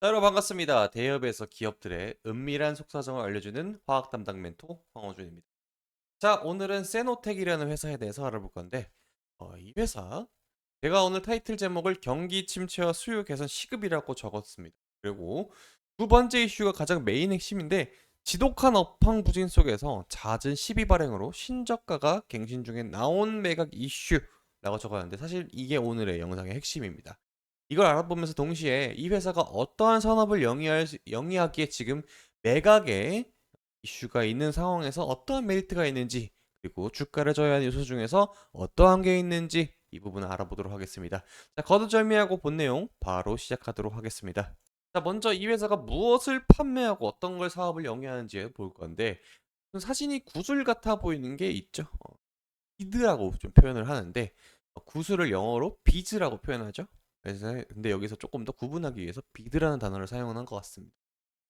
자, 여러분 반갑습니다. 대기업에서 기업들의 은밀한 속사정을 알려주는 화학 담당 멘토 황호준입니다. 자, 오늘은 세노텍이라는 회사에 대해서 알아볼 건데, 이 회사 제가 오늘 타이틀 제목을 경기 침체와 수요 개선 시급이라고 적었습니다. 그리고 두 번째 이슈가 가장 메인 핵심인데, 지독한 업황 부진 속에서 잦은 시비 발행으로 신저가가 갱신 중에 나온 매각 이슈라고 적었는데, 사실 이게 오늘의 영상의 핵심입니다. 이걸 알아보면서 동시에 이 회사가 어떠한 산업을 영위하기에 지금 매각에 이슈가 있는 상황에서 어떠한 메리트가 있는지, 그리고 주가를 저해하는 요소 중에서 어떠한 게 있는지 이 부분을 알아보도록 하겠습니다. 자, 거두절미하고 본 내용 바로 시작하도록 하겠습니다. 자, 먼저 이 회사가 무엇을 판매하고 어떤 걸 사업을 영위하는지 볼 건데, 사진이 구슬 같아 보이는 게 있죠. 비드라고 좀 표현을 하는데, 구슬을 영어로 비즈라고 표현하죠. 그래서 근데 여기서 조금 더 구분하기 위해서 비드라는 단어를 사용한 것 같습니다.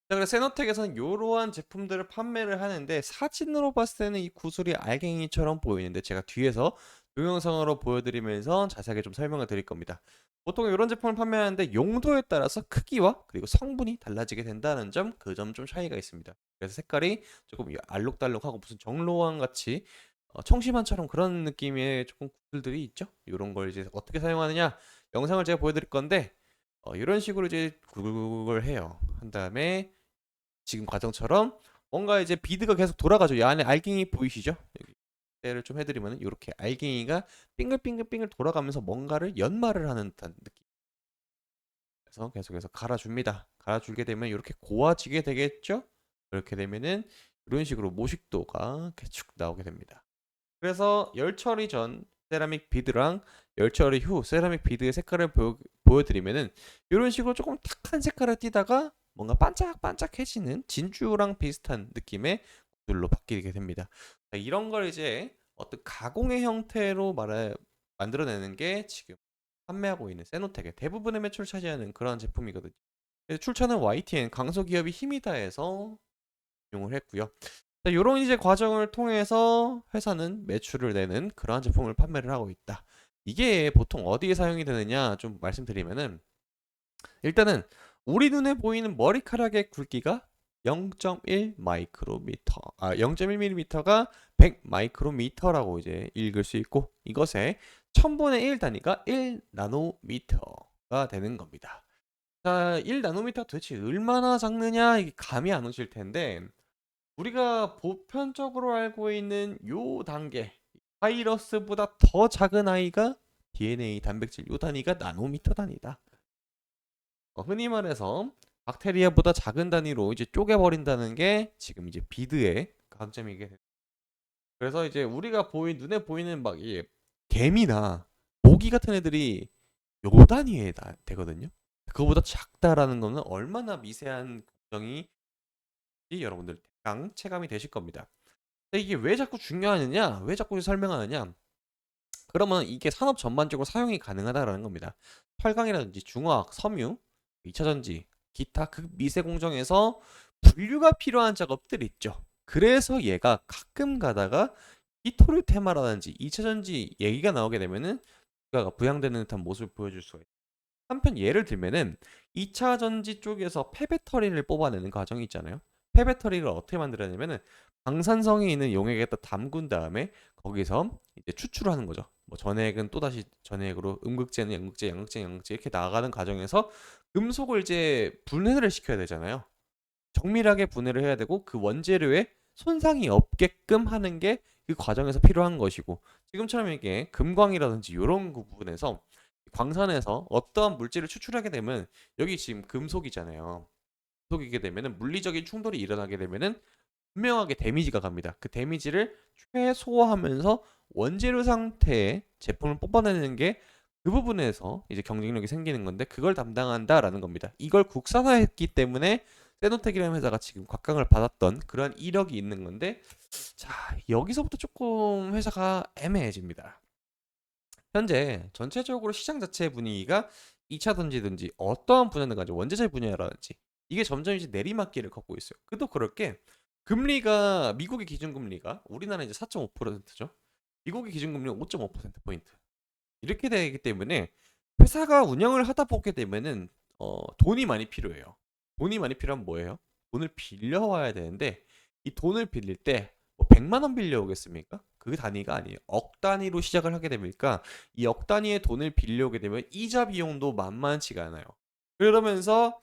자, 그래서 세노텍에서는 이러한 제품들을 판매를 하는데, 사진으로 봤을 때는 이 구슬이 알갱이처럼 보이는데, 제가 뒤에서 동영상으로 보여드리면서 자세하게 좀 설명을 드릴 겁니다. 보통 이런 제품을 판매하는데 용도에 따라서 크기와 그리고 성분이 달라지게 된다는 점, 그 점 좀 차이가 있습니다. 그래서 색깔이 조금 알록달록하고 무슨 정로왕 같이 청심환처럼 그런 느낌의 조금 구슬들이 있죠. 이런 걸 이제 어떻게 사용하느냐 영상을 제가 보여드릴 건데, 이런 식으로 이제 굴굴 해요. 한 다음에 지금 과정처럼 뭔가 이제 비드가 계속 돌아가죠. 이 안에 알갱이 보이시죠? 여기 때를 좀 해드리면 이렇게 알갱이가 빙글빙글빙글 돌아가면서 뭔가를 연마를 하는 듯한 느낌. 그래서 계속해서 갈아줍니다. 갈아주게 되면 이렇게 고와지게 되겠죠? 이렇게 되면은 이런 식으로 모식도가 이렇게 쭉 나오게 됩니다. 그래서 열 처리 전 세라믹 비드랑 열 처리 후 세라믹 비드의 색깔을 보여드리면은 이런 식으로 조금 탁한 색깔을 띠다가 뭔가 반짝반짝해지는 진주랑 비슷한 느낌의 구슬로 바뀌게 됩니다. 자, 이런 걸 이제 어떤 가공의 형태로 만들어내는 게 지금 판매하고 있는 세노텍의 대부분의 매출을 차지하는 그런 제품이거든요. 그래서 출처는 YTN 강소기업이 힘이다에서 이용을 했고요. 자, 요런 이제 과정을 통해서 회사는 매출을 내는 그러한 제품을 판매를 하고 있다. 이게 보통 어디에 사용이 되느냐 좀 말씀드리면은, 일단은 우리 눈에 보이는 머리카락의 굵기가 0.1 마이크로미터, 0.1mm가 100 마이크로미터라고 이제 읽을 수 있고, 이것의 1000분의 1 단위가 1 나노미터가 되는 겁니다. 자, 1 나노미터 도대체 얼마나 작느냐 이게 감이 안 오실 텐데, 우리가 보편적으로 알고 있는 요 단계, 바이러스보다 더 작은 아이가 DNA 단백질 요 단위가 나노미터 단위다. 흔히 말해서 박테리아보다 작은 단위로 이제 쪼개버린다는 게 지금 이제 비드의 강점이게 됩니다. 그래서 이제 우리가 눈에 보이는 막 이 개미나 모기 같은 애들이 요 단위에 되거든요. 그거보다 작다라는 거는 얼마나 미세한 걱정이 여러분들 대강 체감이 되실 겁니다. 근데 이게 왜 자꾸 중요하느냐? 왜 자꾸 설명하느냐? 그러면 이게 산업 전반적으로 사용이 가능하다라는 겁니다. 철강이라든지 중화학, 섬유, 2차 전지, 기타 극미세 공정에서 분류가 필요한 작업들 있죠. 그래서 얘가 가끔 가다가 히토류 테마라든지 2차 전지 얘기가 나오게 되면은 국가가 부양되는 듯한 모습을 보여줄 수가 있어요. 한편 예를 들면은 2차 전지 쪽에서 폐배터리를 뽑아내는 과정이 있잖아요. 폐배터리를 어떻게 만들어내냐면은 방산성이 있는 용액에다 담근 다음에 거기서 이제 추출을 하는 거죠. 뭐 전해액은 또다시 전해액으로 음극재는 양극재, 양극재, 양극재 이렇게 나가는 과정에서 금속을 이제 분해를 시켜야 되잖아요. 정밀하게 분해를 해야 되고 그 원재료에 손상이 없게끔 하는 게 그 과정에서 필요한 것이고, 지금처럼 이게 금광이라든지 이런 부분에서 광산에서 어떠한 물질을 추출하게 되면 여기 지금 금속이잖아요. 금속이게 되면은 물리적인 충돌이 일어나게 되면은 분명하게 데미지가 갑니다. 그 데미지를 최소화하면서 원재료 상태의 제품을 뽑아내는 게 그 부분에서 이제 경쟁력이 생기는 건데, 그걸 담당한다라는 겁니다. 이걸 국산화했기 때문에 세노텍이라는 회사가 지금 곽강을 받았던 그러한 이력이 있는 건데, 자, 여기서부터 조금 회사가 애매해집니다. 현재 전체적으로 시장 자체의 분위기가 2차 전지든지 어떠한 분야든 간에 원자재 분야라든지 이게 점점 이제 내리막길을 걷고 있어요. 그도 그럴 게, 금리가 미국의 기준금리가 우리나라 이제 4.5%죠. 미국의 기준금리가 5.5%포인트. 이렇게 되기 때문에 회사가 운영을 하다 보게 되면은 돈이 많이 필요해요. 돈이 많이 필요하면 뭐예요? 돈을 빌려와야 되는데 이 돈을 빌릴 때뭐 100만 원 빌려오겠습니까? 그 단위가 아니에요. 억 단위로 시작을 하게 되니까 이 억 단위의 돈을 빌려오게 되면 이자 비용도 만만치가 않아요. 그러면서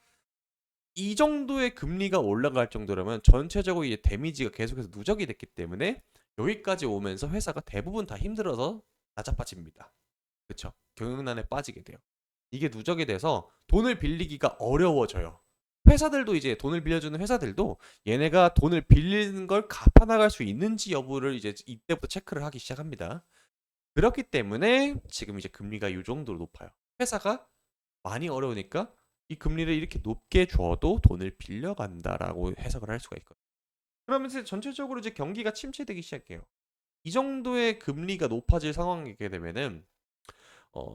이 정도의 금리가 올라갈 정도라면 전체적으로 이 데미지가 계속해서 누적이 됐기 때문에 여기까지 오면서 회사가 대부분 다 힘들어서 나자빠집니다. 그쵸? 경영난에 빠지게 돼요. 이게 누적이 돼서 돈을 빌리기가 어려워져요. 회사들도 이제 돈을 빌려주는 회사들도 얘네가 돈을 빌리는 걸 갚아나갈 수 있는지 여부를 이제 이때부터 체크를 하기 시작합니다. 그렇기 때문에 지금 이제 금리가 이 정도로 높아요. 회사가 많이 어려우니까 이 금리를 이렇게 높게 줘도 돈을 빌려간다라고 해석을 할 수가 있거든요. 그러면서 전체적으로 이제 경기가 침체되기 시작해요. 이 정도의 금리가 높아질 상황이게 되면은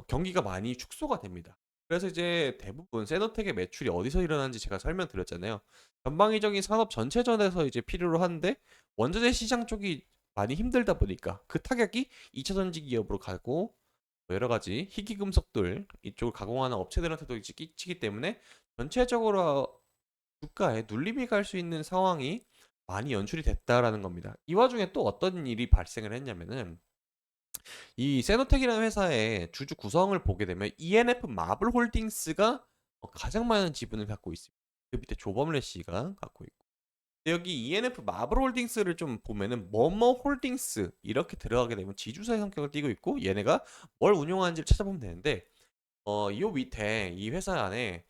경기가 많이 축소가 됩니다. 그래서 이제 대부분 세노텍의 매출이 어디서 일어나는지 제가 설명드렸잖아요. 전방위적인 산업 전체전에서 이제 필요로 하는데 원자재 시장 쪽이 많이 힘들다 보니까 그 타격이 2차 전지 기업으로 가고 뭐 여러 가지 희귀 금속들 이쪽을 가공하는 업체들한테도 이제 끼치기 때문에 전체적으로 주가에 눌림이 갈 수 있는 상황이 많이 연출이 됐다라는 겁니다. 이 와중에 또 어떤 일이 발생을 했냐면은 이 세노텍이라는 회사의 주주 구성을 보게 되면 ENF 마블홀딩스가 가장 많은 지분을 갖고 있습니다. 그 밑에 조범래 씨가 갖고 있고 여기 ENF 마블홀딩스를 좀 보면은 뭐뭐 홀딩스 이렇게 들어가게 되면 지주사의 성격을 띠고 있고 얘네가 뭘 운용하는지를 찾아보면 되는데 이 밑에 이 회사 안에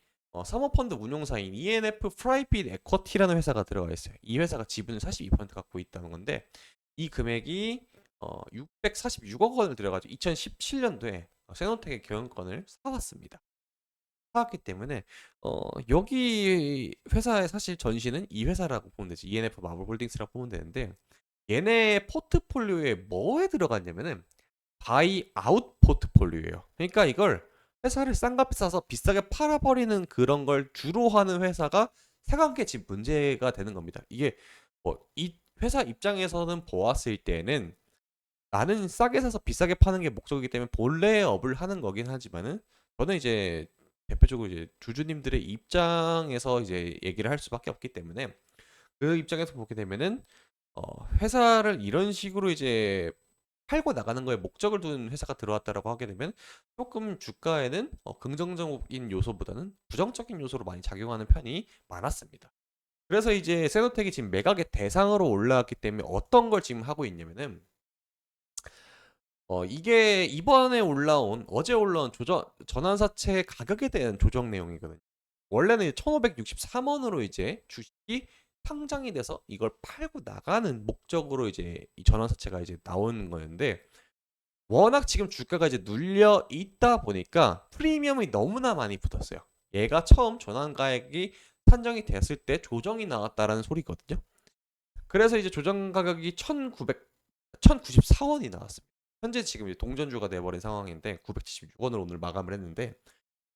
사모펀드 운용사인 ENF 프라이빗 에쿼티라는 회사가 들어가 있어요. 이 회사가 지분을 42% 갖고 있다는 건데 이 금액이 646억 원을 들여가지고 2017년도에 세노텍의 경영권을 사왔습니다. 사왔기 때문에 여기 회사의 사실 전신은 이 회사라고 보면 되지. ENF 마블홀딩스라고 보면 되는데 얘네 포트폴리오에 뭐에 들어갔냐면은 바이 아웃 포트폴리오예요. 그러니까 이걸 회사를 싼값에 사서 비싸게 팔아버리는 그런 걸 주로 하는 회사가 세관계 지금 문제가 되는 겁니다. 이게 이 회사 입장에서는 보았을 때는 나는 싸게 사서 비싸게 파는 게 목적이기 때문에 본래의 업을 하는 거긴 하지만은 저는 이제 대표적으로 이제 주주님들의 입장에서 이제 얘기를 할 수밖에 없기 때문에 그 입장에서 보게 되면은 회사를 이런 식으로 이제 팔고 나가는 거에 목적을 둔 회사가 들어왔다라고 하게 되면 조금 주가에는 긍정적인 요소보다는 부정적인 요소로 많이 작용하는 편이 많았습니다. 그래서 이제 세노텍이 지금 매각의 대상으로 올라왔기 때문에 어떤 걸 지금 하고 있냐면은 이게 이번에 올라온 어제 올라온 전환사채 가격에 대한 조정 내용이거든요. 원래는 1,563원으로 이제 주식이 상장이 돼서 이걸 팔고 나가는 목적으로 이제 이 전환사채가 이제 나오는 거였는데 워낙 지금 주가가 이제 눌려 있다 보니까 프리미엄이 너무나 많이 붙었어요. 얘가 처음 전환가액이 산정이 됐을 때 조정이 나왔다라는 소리거든요. 그래서 이제 조정 가격이 1,994원이 나왔습니다. 현재 지금 이제 동전주가 돼버린 상황인데 976원으로 오늘 마감을 했는데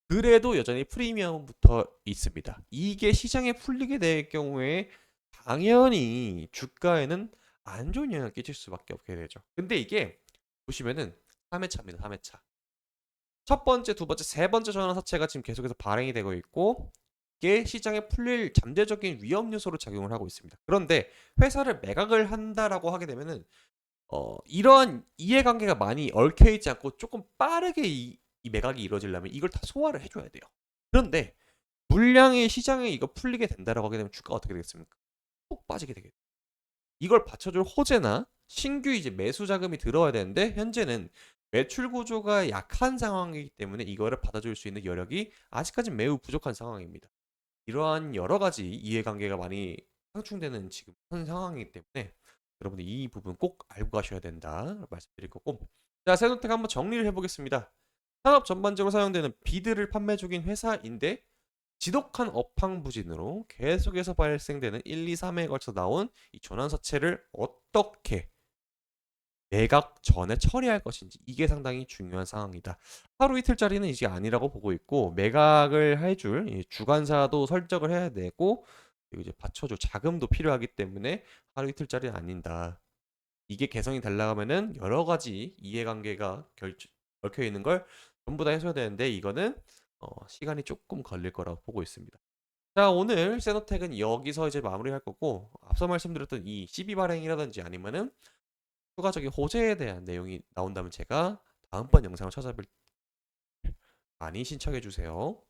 그래도 여전히 프리미엄 붙어 있습니다. 이게 시장에 풀리게 될 경우에 당연히 주가에는 안 좋은 영향을 끼칠 수밖에 없게 되죠. 근데 이게 보시면은 3회차입니다. 3회차. 첫 번째, 두 번째, 세 번째 전환사채가 지금 계속해서 발행이 되고 있고 이게 시장에 풀릴 잠재적인 위험 요소로 작용을 하고 있습니다. 그런데 회사를 매각을 한다라고 하게 되면은 이러한 이해관계가 많이 얽혀 있지 않고 조금 빠르게 이 매각이 이루어지려면 이걸 다 소화를 해줘야 돼요. 그런데 물량의 시장에 이거 풀리게 된다라고 하게 되면 주가가 어떻게 되겠습니까? 푹 빠지게 되겠죠. 이걸 받쳐줄 호재나 신규 이제 매수 자금이 들어와야 되는데 현재는 매출 구조가 약한 상황이기 때문에 이거를 받아줄 수 있는 여력이 아직까지 매우 부족한 상황입니다. 이러한 여러 가지 이해관계가 많이 상충되는 지금 현 상황이기 때문에 여러분들 이 부분 꼭 알고 가셔야 된다 말씀드릴 거고 자 세노텍 한번 정리를 해보겠습니다. 산업 전반적으로 사용되는 비드를 판매 중인 회사인데 지독한 업황 부진으로 계속해서 발생되는 1, 2, 3회에 걸쳐 나온 이 전환사채를 어떻게 매각 전에 처리할 것인지 이게 상당히 중요한 상황이다. 하루 이틀짜리는 이제 아니라고 보고 있고 매각을 해줄 주관사도 설정을 해야 되고 그리고 이제 받쳐줄 자금도 필요하기 때문에 하루 이틀짜리는 아닌다. 이게 개성이 달라가면은 여러 가지 이해관계가 얽혀 있는 걸 전부 다 해줘야 되는데 이거는 시간이 조금 걸릴 거라고 보고 있습니다. 자, 오늘 세노텍은 여기서 이제 마무리할 거고, 앞서 말씀드렸던 이 CB 발행이라든지 아니면은 추가적인 호재에 대한 내용이 나온다면 제가 다음번 영상을 찾아뵐 많이 신청해 주세요.